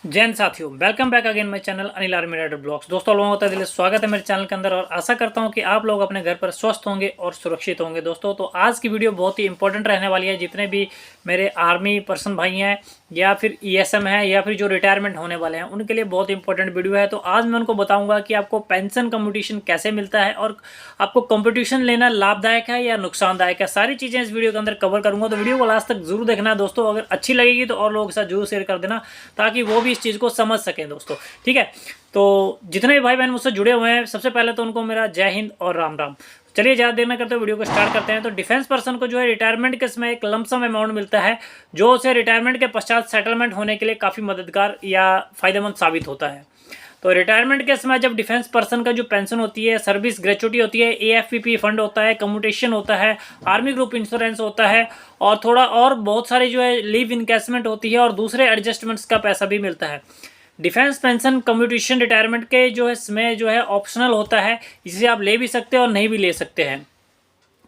जैन साथियों, welcome back again my channel Anil army rider blogs. दोस्तों लोगों का दिल से स्वागत है मेरे चैनल के अंदर और आशा करता हूं कि आप लोग अपने घर पर स्वस्थ होंगे और सुरक्षित होंगे। दोस्तों तो आज की वीडियो बहुत ही इंपॉर्टेंट रहने वाली है। जितने भी मेरे आर्मी पर्सन भाई हैं या फिर ईएसएम है या फिर जो रिटायरमेंट होने वाले हैं उनके लिए बहुत इंपॉर्टेंट वीडियो है। तो आज मैं उनको बताऊंगा कि आपको पेंशन कम्पिटिशन कैसे मिलता है और आपको कम्पिटिशन लेना लाभदायक है या नुकसानदायक है। सारी चीज़ें इस वीडियो के अंदर कवर करूंगा, तो वीडियो को लास्ट तक जरूर देखना है दोस्तों। अगर अच्छी लगेगी तो और लोगों के साथ जरूर शेयर कर देना ताकि वो भी इस चीज़ को समझ सकें दोस्तों, ठीक है। तो जितने भी भाई बहन मुझसे जुड़े हुए हैं सबसे पहले तो उनको मेरा जय हिंद और राम राम। चलिए ज़्यादा देर ना करते वीडियो को स्टार्ट करते हैं। तो डिफेंस पर्सन को जो है रिटायरमेंट के समय एक लमसम अमाउंट मिलता है जो उसे रिटायरमेंट के पश्चात सेटलमेंट होने के लिए काफ़ी मददगार या फायदेमंद साबित होता है। तो रिटायरमेंट के समय जब डिफेंस पर्सन का जो पेंशन होती है, सर्विस ग्रेचुटी होती है, एएफपीपी फंड होता है, कम्यूटेशन होता है, आर्मी ग्रुप इंश्योरेंस होता है और थोड़ा और बहुत सारे जो है लीव इनकेसमेंट होती है और दूसरे एडजस्टमेंट्स का पैसा भी मिलता है। डिफेंस पेंशन कम्यूटेशन रिटायरमेंट के जो है इसमें जो है ऑप्शनल होता है, इसे आप ले भी सकते हैं और नहीं भी ले सकते हैं।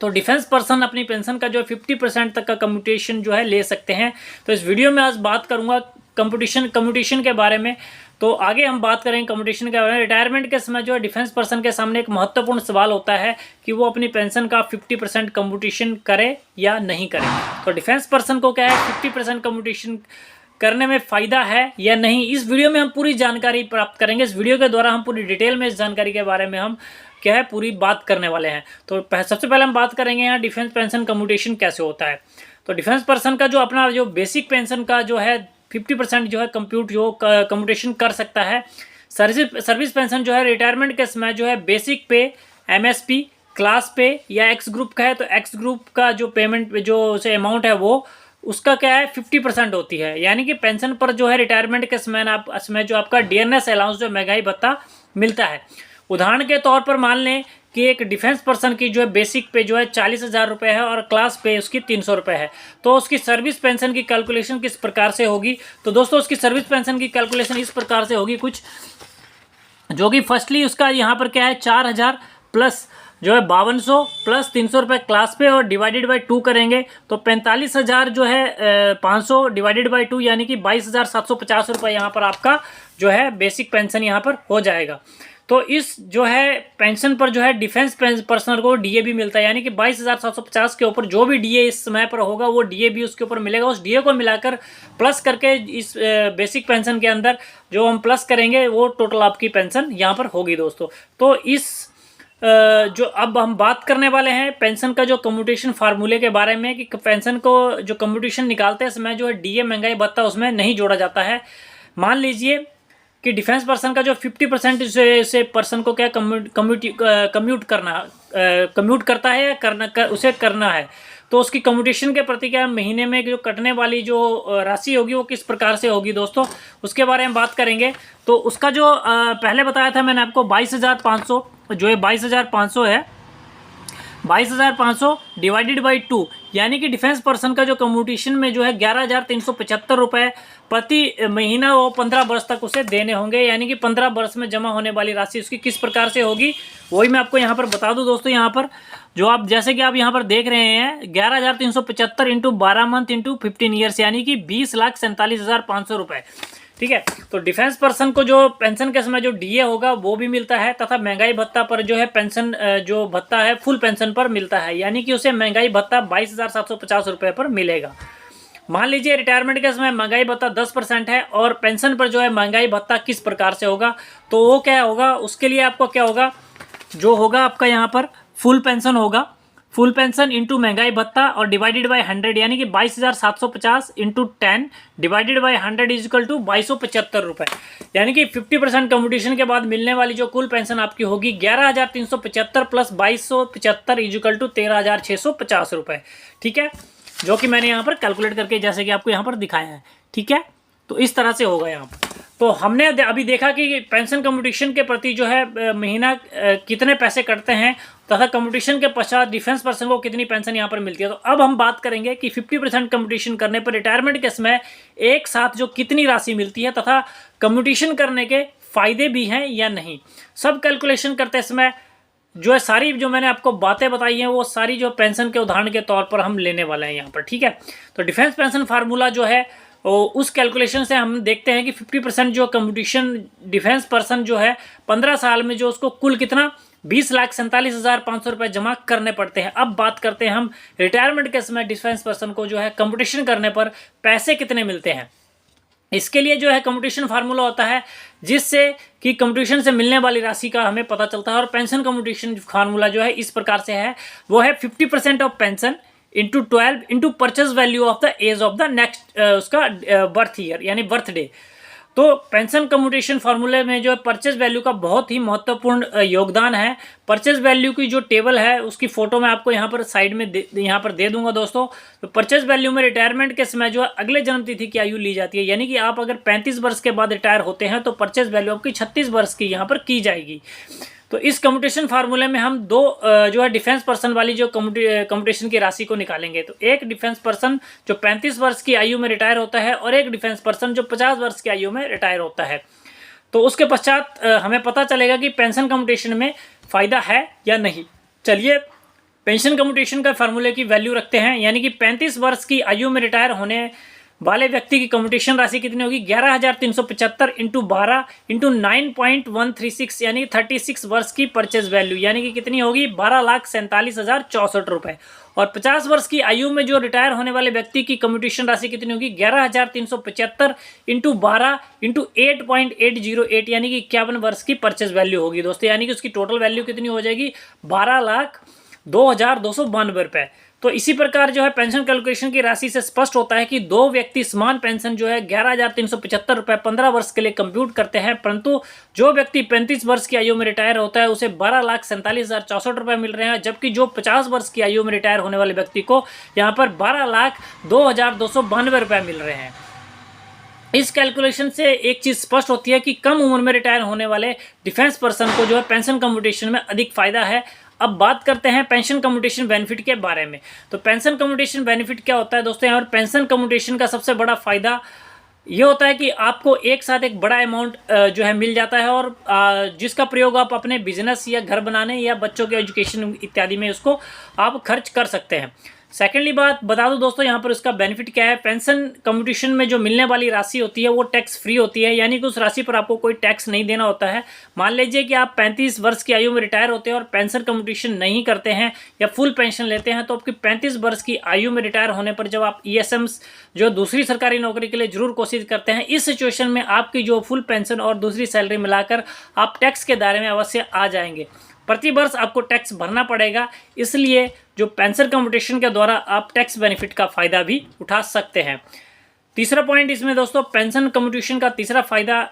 तो डिफेंस पर्सन अपनी पेंशन का जो 50% तक का कम्यूटेशन जो है ले सकते हैं। तो इस वीडियो में आज बात करूंगा कम्यूटेशन के बारे में। तो आगे हम बात करेंगे कम्यूटेशन के बारे में। रिटायरमेंट के समय जो है डिफेंस पर्सन के सामने एक महत्वपूर्ण सवाल होता है कि वो अपनी पेंशन का 50% कम्यूटेशन करे या नहीं करे। तो डिफेंस पर्सन को क्या है 50% कम्यूटेशन करने में फ़ायदा है या नहीं, इस वीडियो में हम पूरी जानकारी प्राप्त करेंगे। इस वीडियो के द्वारा हम पूरी डिटेल में इस जानकारी के बारे में हम क्या है पूरी बात करने वाले हैं। तो सबसे पहले हम बात करेंगे यहाँ डिफेंस पेंशन कम्यूटेशन कैसे होता है। तो डिफेंस पर्सन का जो अपना जो बेसिक पेंशन का जो है 50% जो है कम्यूटेशन कर सकता है। सर्विस पेंशन जो है रिटायरमेंट के समय जो है बेसिक पे, एमएसपी, क्लास पे या एक्स ग्रुप का है तो एक्स ग्रुप का जो पेमेंट जो उसे अमाउंट है वो उसका क्या है 50% होती है। यानी कि पेंशन पर जो है रिटायरमेंट के समय जो आपका डीएनएस अलाउंस जो महंगाई भत्ता मिलता है। उदाहरण के तौर पर मान लें कि एक डिफेंस पर्सन की जो है बेसिक पे जो है 40,000 रुपये है और क्लास पे उसकी 300 रुपये है। तो उसकी सर्विस पेंशन की कैलकुलेशन किस प्रकार से होगी। तो दोस्तों उसकी सर्विस पेंशन की कैलकुलेशन इस प्रकार से होगी कुछ, जो कि फर्स्टली उसका यहाँ पर क्या है 4,000 प्लस जो है 5200 प्लस 300 रुपये क्लास पे और डिवाइडेड बाई 2 करेंगे तो 45,000 जो है 500 डिवाइडेड बाई 2 यानी कि 22,750 रुपये यहाँ पर आपका जो है बेसिक पेंशन यहाँ पर हो जाएगा। तो इस जो है पेंशन पर जो है डिफेंस पर्सनल को डीए भी मिलता है, यानी कि 22,750 के ऊपर जो भी डीए इस समय पर होगा वो डीए भी उसके ऊपर मिलेगा। उस डीए को मिलाकर प्लस करके इस बेसिक पेंशन के अंदर जो हम प्लस करेंगे वो टोटल आपकी पेंशन यहाँ पर होगी दोस्तों। तो इस जो अब हम बात करने वाले हैं पेंशन का जो कम्यूटेशन फार्मूले के बारे में कि पेंशन को जो कम्यूटेशन निकालते हैं समय जो है डीए महंगाई भत्ता उसमें नहीं जोड़ा जाता है। मान लीजिए कि डिफेंस पर्सन का जो 50% से पर्सन को क्या कम्यूट करता है या उसे करना है तो उसकी कम्यूटेशन के प्रति क्या महीने में जो कटने वाली जो राशि होगी वो किस प्रकार से होगी दोस्तों, उसके बारे में बात करेंगे। तो उसका जो पहले बताया था मैंने आपको 22,500 जो है 22,500 है, 22,500 डिवाइडेड बाई 2 यानी कि डिफेंस पर्सन का जो कम्यूटेशन में जो है 11,375 रुपये प्रति महीना वो 15 वर्ष तक उसे देने होंगे। यानी कि 15 वर्ष में जमा होने वाली राशि उसकी किस प्रकार से होगी वही मैं आपको यहाँ पर बता दूँ दोस्तों। यहाँ पर जो आप जैसे कि आप यहाँ पर देख रहे हैं 11,375 इंटू 12 मंथ इंटू 15 ईयर्स यानी कि 20,47,500 रुपये, ठीक है। तो डिफेंस पर्सन को जो पेंशन के समय जो डीए होगा वो भी मिलता है तथा महंगाई भत्ता पर जो है पेंशन जो भत्ता है फुल पेंशन पर मिलता है, यानी कि उसे महंगाई भत्ता 22,750 रुपये पर मिलेगा। मान लीजिए रिटायरमेंट के समय महंगाई भत्ता 10% है और पेंशन पर जो है महंगाई भत्ता किस प्रकार से होगा तो वो क्या होगा, उसके लिए आपको क्या होगा जो होगा आपका यहाँ पर फुल पेंशन होगा, फुल पेंशन इंटू महंगाई भत्ता और डिवाइडेड बाई 100 यानी कि 22,750 into 10 divided by 100 is equal to 2275 रुपये। यानी कि 50% कम्यूटेशन के बाद मिलने वाली जो कुल पेंशन आपकी होगी 11,375 प्लस 2275 इज इक्वल टू 13,650 रुपये, ठीक है, जो कि मैंने यहाँ पर कैलकुलेट करके जैसे कि आपको यहाँ पर दिखाया है, ठीक है। तो इस तरह से होगा यहाँ पर। तो हमने अभी देखा कि पेंशन कम्यूटेशन के प्रति जो है महीना कितने पैसे कटते हैं तथा कम्यूटेशन के पश्चात डिफेंस पर्सन को कितनी पेंशन यहाँ पर मिलती है। तो अब हम बात करेंगे कि 50% कम्यूटेशन करने पर रिटायरमेंट के समय एक साथ जो कितनी राशि मिलती है तथा कम्यूटेशन करने के फायदे भी हैं या नहीं। सब कैलकुलेशन करते समय जो है सारी जो मैंने आपको बातें बताई हैं वो सारी जो पेंशन के उदाहरण के तौर पर हम लेने वाले हैं यहाँ पर, ठीक है। तो डिफेंस पेंशन फार्मूला जो है और उस कैलकुलेशन से हम देखते हैं कि 50% जो कंपटीशन डिफेंस पर्सन जो है 15 साल में जो उसको कुल कितना 20,47,500 रुपये जमा करने पड़ते हैं। अब बात करते हैं हम रिटायरमेंट के समय डिफेंस पर्सन को जो है कंपटीशन करने पर पैसे कितने मिलते हैं। इसके लिए जो है कंपटीशन फार्मूला होता है जिससे कि कंपटीशन से मिलने वाली राशि का हमें पता चलता है। और पेंशन कंपटीशन फार्मूला जो है इस प्रकार से है, वो है 50% of pension into 12 into purchase value of the age of the next उसका बर्थ ईयर यानी बर्थडे। तो पेंशन कंपटीशन फार्मूले में जो है परचेज वैल्यू का बहुत ही महत्वपूर्ण योगदान है। परचेज वैल्यू की जो टेबल है उसकी फोटो मैं आपको यहाँ पर साइड में यहाँ पर दे दूंगा दोस्तों। तो परचेज वैल्यू में रिटायरमेंट के समय जो है अगले जन्म तिथि की आयु ली जाती है, यानी कि आप अगर 35 वर्ष के बाद रिटायर होते हैं तो परचेज वैल्यू आपकी 36 वर्ष की यहाँ पर की जाएगी। तो इस कंपटीशन फार्मूले में हम दो जो है डिफेंस पर्सन वाली जो कंपटीशन की राशि को निकालेंगे। तो एक डिफेंस पर्सन जो 35 वर्ष की आयु में रिटायर होता है और एक डिफेंस पर्सन जो 50 वर्ष की आयु में रिटायर होता है। तो उसके पश्चात हमें पता चलेगा कि पेंशन कंपटीशन में फ़ायदा है या नहीं। चलिए पेंशन कंपटीशन का फार्मूले की वैल्यू रखते हैं, यानी कि 35 वर्ष की आयु में रिटायर होने वाले व्यक्ति की कंपटीशन राशि कितनी होगी 11,375 इंटू 12 इंटू 9.136 यानी 36 वर्ष की परचेज वैल्यू, यानी कि कितनी होगी 12,47,064 रुपये। और 50 वर्ष की आयु में जो रिटायर होने वाले व्यक्ति की कंपटीशन राशि कितनी होगी 11,375 इंटू 12 इंटू 8.808 यानी कि 51 वर्ष की परचेज वैल्यू होगी दोस्तों, यानी कि उसकी टोटल वैल्यू कितनी हो जाएगी 12,02,292 रुपये। तो इसी प्रकार जो है पेंशन कैलकुलेशन की राशि से स्पष्ट होता है कि दो व्यक्ति समान पेंशन जो है 11,375 रुपये 15 वर्ष के लिए कंप्यूट करते हैं, परंतु जो व्यक्ति 35 वर्ष की आयु में रिटायर होता है उसे 12,47,064 रुपये मिल रहे हैं, जबकि जो 50 वर्ष की आयु में रिटायर होने वाले व्यक्ति को यहाँ पर 12,02,292 रुपये मिल रहे हैं। इस कैलकुलेशन से एक चीज़ स्पष्ट होती है कि कम उम्र में रिटायर होने वाले डिफेंस पर्सन को जो है पेंशन कंपटीशन में अधिक फायदा है। अब बात करते हैं पेंशन कम्यूटेशन बेनिफिट के बारे में। तो पेंशन कम्यूटेशन बेनिफिट क्या होता है दोस्तों, यहाँ पर पेंशन कम्यूटेशन का सबसे बड़ा फायदा ये होता है कि आपको एक साथ एक बड़ा अमाउंट जो है मिल जाता है और जिसका प्रयोग आप अपने बिजनेस या घर बनाने या बच्चों के एजुकेशन इत्यादि में उसको आप खर्च कर सकते हैं। सेकेंडली बात बता दूं दोस्तों, यहाँ पर उसका बेनिफिट क्या है। पेंशन कम्यूटेशन में जो मिलने वाली राशि होती है वो टैक्स फ्री होती है, यानी कि उस राशि पर आपको कोई टैक्स नहीं देना होता है। मान लीजिए कि आप 35 वर्ष की आयु में रिटायर होते हैं और पेंशन कम्यूटेशन नहीं करते हैं या फुल पेंशन लेते हैं, तो आपकी 35 वर्ष की आयु में रिटायर होने पर जब आप ESMs जो दूसरी सरकारी नौकरी के लिए जरूर कोशिश करते हैं, इस सिचुएशन में आपकी जो फुल पेंशन और दूसरी सैलरी मिलाकर आप टैक्स के दायरे में अवश्य आ जाएंगे। प्रति वर्ष आपको टैक्स भरना पड़ेगा, इसलिए जो पेंशन कम्यूटेशन के द्वारा आप टैक्स बेनिफिट का फ़ायदा भी उठा सकते हैं। तीसरा पॉइंट इसमें दोस्तों, पेंशन कम्यूटेशन का तीसरा फ़ायदा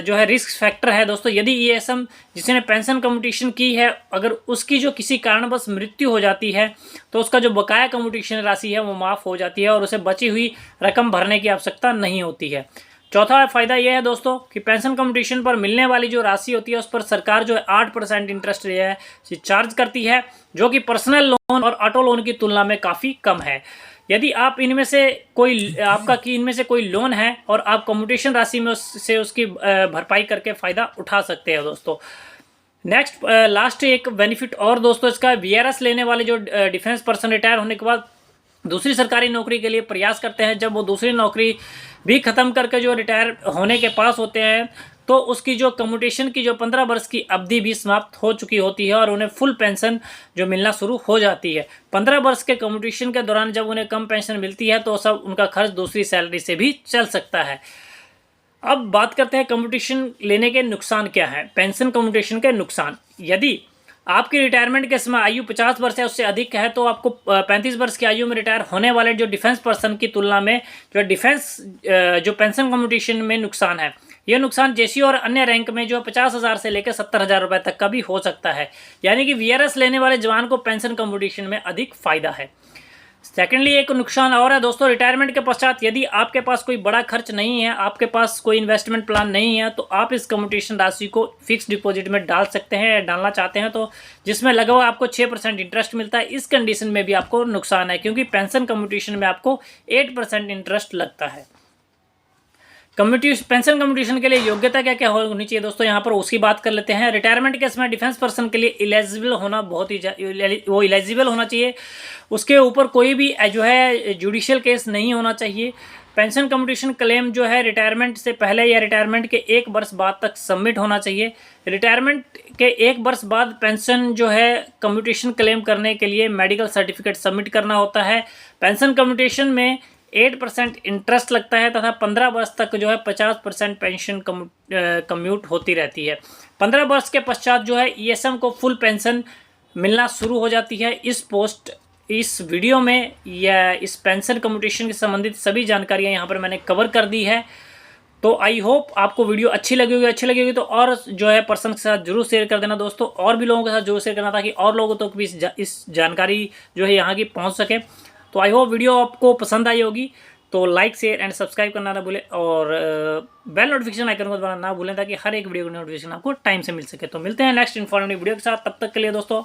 जो है रिस्क फैक्टर है दोस्तों। यदि ESM जिसने पेंशन कम्यूटेशन की है अगर उसकी जो किसी कारणवश मृत्यु हो जाती है तो उसका जो बकाया कम्यूटेशन राशि है वो माफ़ हो जाती है और उसे बची हुई रकम भरने की आवश्यकता नहीं होती है। चौथा फ़ायदा यह है दोस्तों कि पेंशन कम्यूटेशन पर मिलने वाली जो राशि होती है उस पर सरकार जो है 8% इंटरेस्ट है चार्ज करती है, जो कि पर्सनल लोन और ऑटो लोन की तुलना में काफ़ी कम है। यदि आप इनमें से कोई लोन है और आप कम्यूटेशन राशि में से उसकी भरपाई करके फ़ायदा उठा सकते हैं दोस्तों। नेक्स्ट लास्ट एक बेनिफिट और दोस्तों इसका, VRS लेने वाले जो डिफेंस पर्सन रिटायर होने के बाद दूसरी सरकारी नौकरी के लिए प्रयास करते हैं, जब वो दूसरी नौकरी भी ख़त्म करके जो रिटायर होने के पास होते हैं तो उसकी जो कम्यूटेशन की जो 15 वर्ष की अवधि भी समाप्त हो चुकी होती है और उन्हें फुल पेंशन जो मिलना शुरू हो जाती है। 15 वर्ष के कम्यूटेशन के दौरान जब उन्हें कम पेंशन मिलती है तो सब उनका खर्च दूसरी सैलरी से भी चल सकता है। अब बात करते हैं कम्यूटेशन लेने के नुकसान क्या है। पेंशन कम्यूटेशन के नुकसान, यदि आपकी रिटायरमेंट के समय आयु 50 वर्ष है उससे अधिक है तो आपको 35 वर्ष की आयु में रिटायर होने वाले जो डिफेंस पर्सन की तुलना में जो पेंशन कम्यूटेशन में नुकसान है, यह नुकसान जेसी और अन्य रैंक में जो 50,000 से लेकर 70,000 रुपये तक का भी हो सकता है, यानी कि VRS लेने वाले जवान को पेंशन कम्यूटेशन में अधिक फायदा है। सेकेंडली एक नुकसान और है दोस्तों, रिटायरमेंट के पश्चात यदि आपके पास कोई बड़ा खर्च नहीं है, आपके पास कोई इन्वेस्टमेंट प्लान नहीं है, तो आप इस कम्यूटेशन राशि को फिक्स डिपॉजिट में डाल सकते हैं, डालना चाहते हैं तो, जिसमें लगभग आपको 6% इंटरेस्ट मिलता है। इस कंडीशन में भी आपको नुकसान है क्योंकि पेंशन कम्यूटेशन में आपको 8% इंटरेस्ट लगता है। पेंशन कम्यूटेशन के लिए योग्यता क्या क्या होनी चाहिए दोस्तों, यहाँ पर उसकी बात कर लेते हैं। रिटायरमेंट के समय डिफेंस पर्सन के लिए इलिजिबल होना बहुत ही इलिजिबल होना चाहिए, उसके ऊपर कोई भी जो है जुडिशियल केस नहीं होना चाहिए। पेंशन कम्यूटेशन क्लेम जो है रिटायरमेंट से पहले या रिटायरमेंट के 1 वर्ष बाद तक सबमिट होना चाहिए। रिटायरमेंट के 1 वर्ष बाद पेंशन जो है कम्यूटेशन क्लेम करने के लिए मेडिकल सर्टिफिकेट सबमिट करना होता है। पेंशन कम्यूटेशन में 8% इंटरेस्ट लगता है तथा 15 वर्ष तक जो है 50% पेंशन कम्यूट होती रहती है। 15 वर्ष के पश्चात जो है ईएसएम को फुल पेंशन मिलना शुरू हो जाती है। इस वीडियो में या इस पेंशन कम्यूटेशन के संबंधित सभी जानकारियां यहाँ पर मैंने कवर कर दी है। तो आई होप आपको वीडियो अच्छी लगी होगी तो और जो है पर्सन के साथ जरूर शेयर कर देना दोस्तों, और भी लोगों के साथ जरूर शेयर करना ताकि और लोगों तक भी इस जानकारी जो है यहाँ की पहुँच सके। तो आई होप वीडियो आपको पसंद आई होगी, तो लाइक शेयर एंड सब्सक्राइब करना ना भूलें और बेल नोटिफिकेशन आइकन को दबाना ना भूलें ताकि हर एक वीडियो की नोटिफिकेशन आपको टाइम से मिल सके। तो मिलते हैं नेक्स्ट इन्फॉर्मेटिव वीडियो के साथ, तब तक के लिए दोस्तों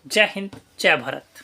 जय हिंद जय भारत।